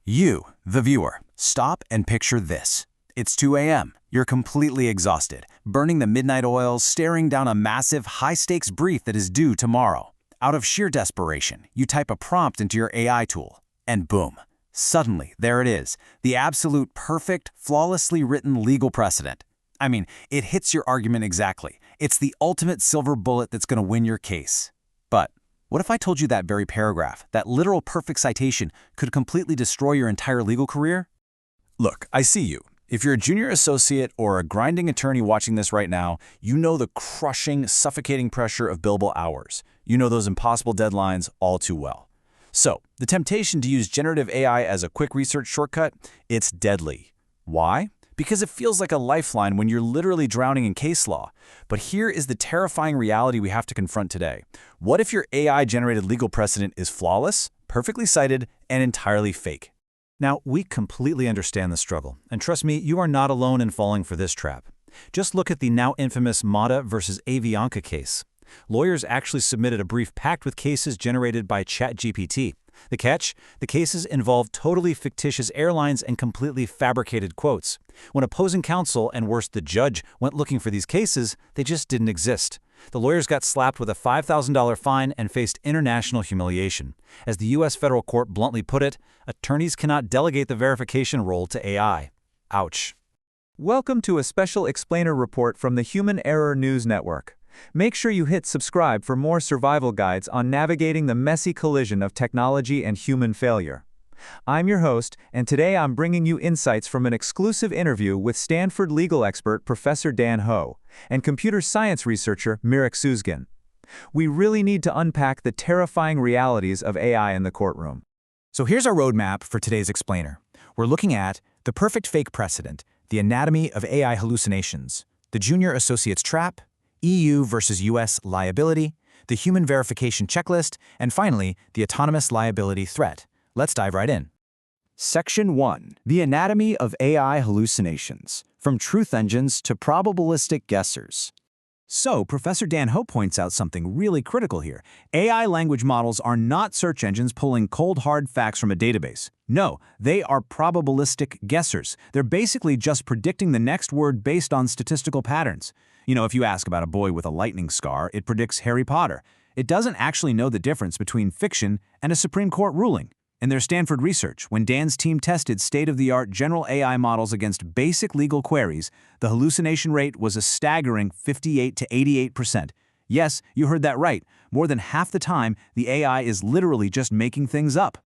You, the viewer, stop and picture this. It's 2 a.m. You're completely exhausted, burning the midnight oil, staring down a massive, high-stakes brief that is due tomorrow. Out of sheer desperation, you type a prompt into your AI tool, and boom, suddenly, there it is, the absolute perfect, flawlessly written legal precedent. I mean, it hits your argument exactly. It's the ultimate silver bullet that's going to win your case. But what if I told you that very paragraph, that literal perfect citation, could completely destroy your entire legal career? Look, I see you. If you're a junior associate or a grinding attorney watching this right now, you know the crushing, suffocating pressure of billable hours. You know those impossible deadlines all too well. So, the temptation to use generative AI as a quick research shortcut, it's deadly. Why? Because it feels like a lifeline when you're literally drowning in case law. But here is the terrifying reality we have to confront today. What if your AI-generated legal precedent is flawless, perfectly cited, and entirely fake? Now, we completely understand the struggle, and trust me, you are not alone in falling for this trap. Just look at the now infamous Mata versus Avianca case. Lawyers actually submitted a brief packed with cases generated by ChatGPT. The catch? The cases involved totally fictitious airlines and completely fabricated quotes. When opposing counsel, and worse, the judge, went looking for these cases, they just didn't exist. The lawyers got slapped with a $5,000 fine and faced international humiliation. As the U.S. federal court bluntly put it, attorneys cannot delegate the verification role to AI. Ouch. Welcome to a special explainer report from the Human Error News Network. Make sure you hit subscribe for more survival guides on navigating the messy collision of technology and human failure. I'm your host, and today I'm bringing you insights from an exclusive interview with Stanford legal expert Professor Dan Ho and computer science researcher Mirek Suzgin. We really need to unpack the terrifying realities of AI in the courtroom. So here's our roadmap for today's explainer. We're looking at the perfect fake precedent, the anatomy of AI hallucinations, the junior associate's trap, EU versus US liability, the human verification checklist, and finally, the autonomous liability threat. Let's dive right in. Section 1. The anatomy of AI hallucinations, from truth engines to probabilistic guessers. So, Professor Dan Ho points out something really critical here. AI language models are not search engines pulling cold hard facts from a database. No, they are probabilistic guessers. They're basically just predicting the next word based on statistical patterns. You know, if you ask about a boy with a lightning scar, it predicts Harry Potter. It doesn't actually know the difference between fiction and a Supreme Court ruling. In their Stanford research, when Dan's team tested state-of-the-art general AI models against basic legal queries, the hallucination rate was a staggering 58 to 88%. Yes, you heard that right. More than half the time, the AI is literally just making things up.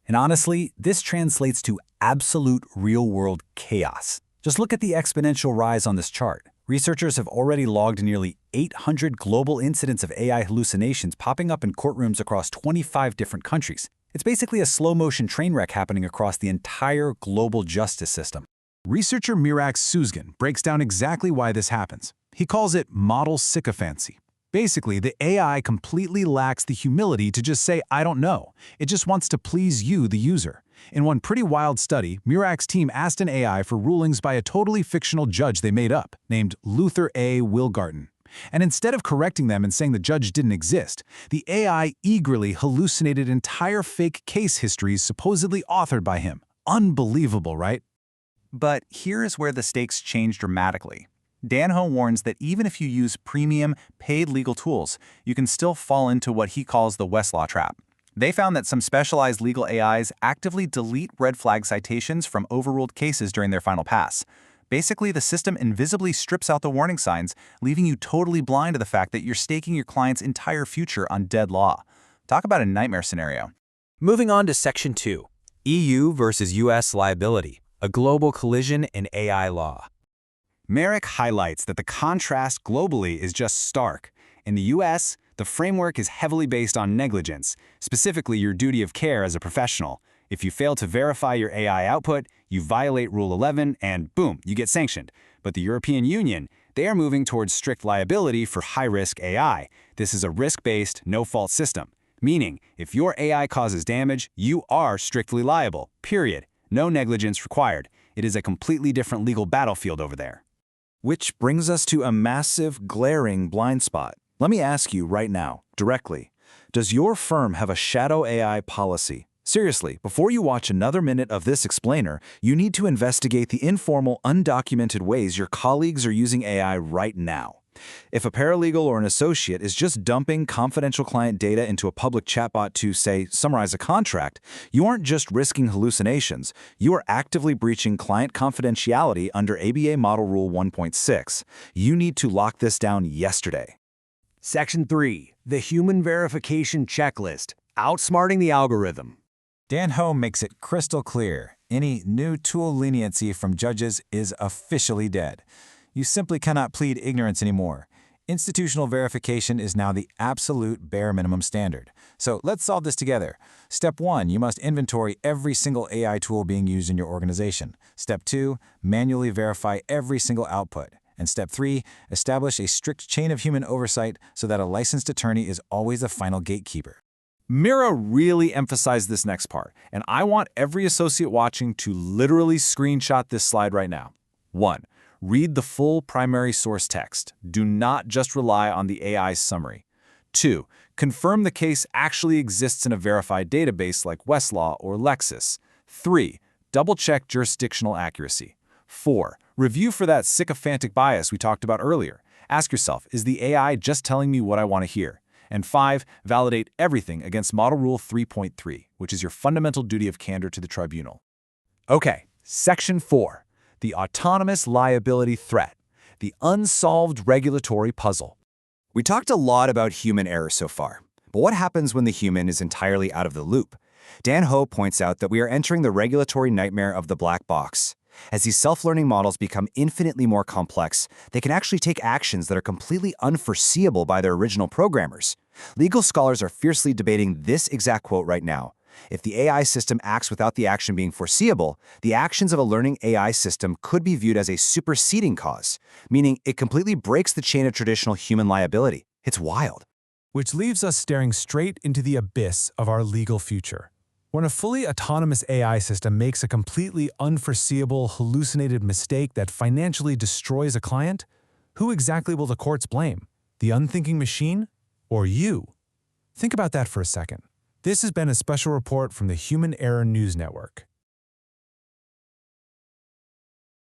And honestly, this translates to absolute real-world chaos. Just look at the exponential rise on this chart. Researchers have already logged nearly 800 global incidents of AI hallucinations popping up in courtrooms across 25 different countries. It's basically a slow-motion train wreck happening across the entire global justice system. Researcher Mirek Suzgin breaks down exactly why this happens. He calls it model sycophancy. Basically, the AI completely lacks the humility to just say, I don't know. It just wants to please you, the user. In one pretty wild study, Mirek's team asked an AI for rulings by a totally fictional judge they made up, named Luther A. Wilgarten. And instead of correcting them and saying the judge didn't exist, the AI eagerly hallucinated entire fake case histories supposedly authored by him. Unbelievable, right? But here is where the stakes change dramatically. Dan Ho warns that even if you use premium, paid legal tools, you can still fall into what he calls the Westlaw trap. They found that some specialized legal AIs actively delete red flag citations from overruled cases during their final pass. Basically, the system invisibly strips out the warning signs, leaving you totally blind to the fact that you're staking your client's entire future on dead law. Talk about a nightmare scenario. Moving on to Section 2. EU versus US liability, a global collision in AI law. Mirek highlights that the contrast globally is just stark. In the US, the framework is heavily based on negligence, specifically your duty of care as a professional. If you fail to verify your AI output, you violate Rule 11 and boom, you get sanctioned. But the European Union, they are moving towards strict liability for high-risk AI. This is a risk-based, no-fault system. Meaning, if your AI causes damage, you are strictly liable, period. No negligence required. It is a completely different legal battlefield over there. Which brings us to a massive, glaring blind spot. Let me ask you right now, directly, does your firm have a shadow AI policy? Seriously, before you watch another minute of this explainer, you need to investigate the informal, undocumented ways your colleagues are using AI right now. If a paralegal or an associate is just dumping confidential client data into a public chatbot to, say, summarize a contract, you aren't just risking hallucinations, you are actively breaching client confidentiality under ABA Model Rule 1.6. You need to lock this down yesterday. Section 3. The Human Verification Checklist. Outsmarting the algorithm. Dan Ho makes it crystal clear. Any new tool leniency from judges is officially dead. You simply cannot plead ignorance anymore. Institutional verification is now the absolute bare minimum standard. So let's solve this together. Step 1, you must inventory every single AI tool being used in your organization. Step 2, manually verify every single output. And step 3, establish a strict chain of human oversight so that a licensed attorney is always the final gatekeeper. Mira really emphasized this next part, and I want every associate watching to literally screenshot this slide right now. 1. Read the full primary source text. Do not just rely on the AI's summary. 2. Confirm the case actually exists in a verified database like Westlaw or Lexis. 3. Double-check jurisdictional accuracy. 4. Review for that sycophantic bias we talked about earlier. Ask yourself, is the AI just telling me what I want to hear? And 5, validate everything against Model Rule 3.3, which is your fundamental duty of candor to the tribunal. Okay, Section 4, the autonomous liability threat, the unsolved regulatory puzzle. We talked a lot about human error so far, but what happens when the human is entirely out of the loop? Dan Ho points out that we are entering the regulatory nightmare of the black box. As these self-learning models become infinitely more complex, they can actually take actions that are completely unforeseeable by their original programmers. Legal scholars are fiercely debating this exact quote right now. If the AI system acts without the action being foreseeable, the actions of a learning AI system could be viewed as a superseding cause, meaning it completely breaks the chain of traditional human liability. It's wild. Which leaves us staring straight into the abyss of our legal future. When a fully autonomous AI system makes a completely unforeseeable, hallucinated mistake that financially destroys a client, who exactly will the courts blame? The unthinking machine? Or you? Think about that for a second. This has been a special report from the Human Error News Network.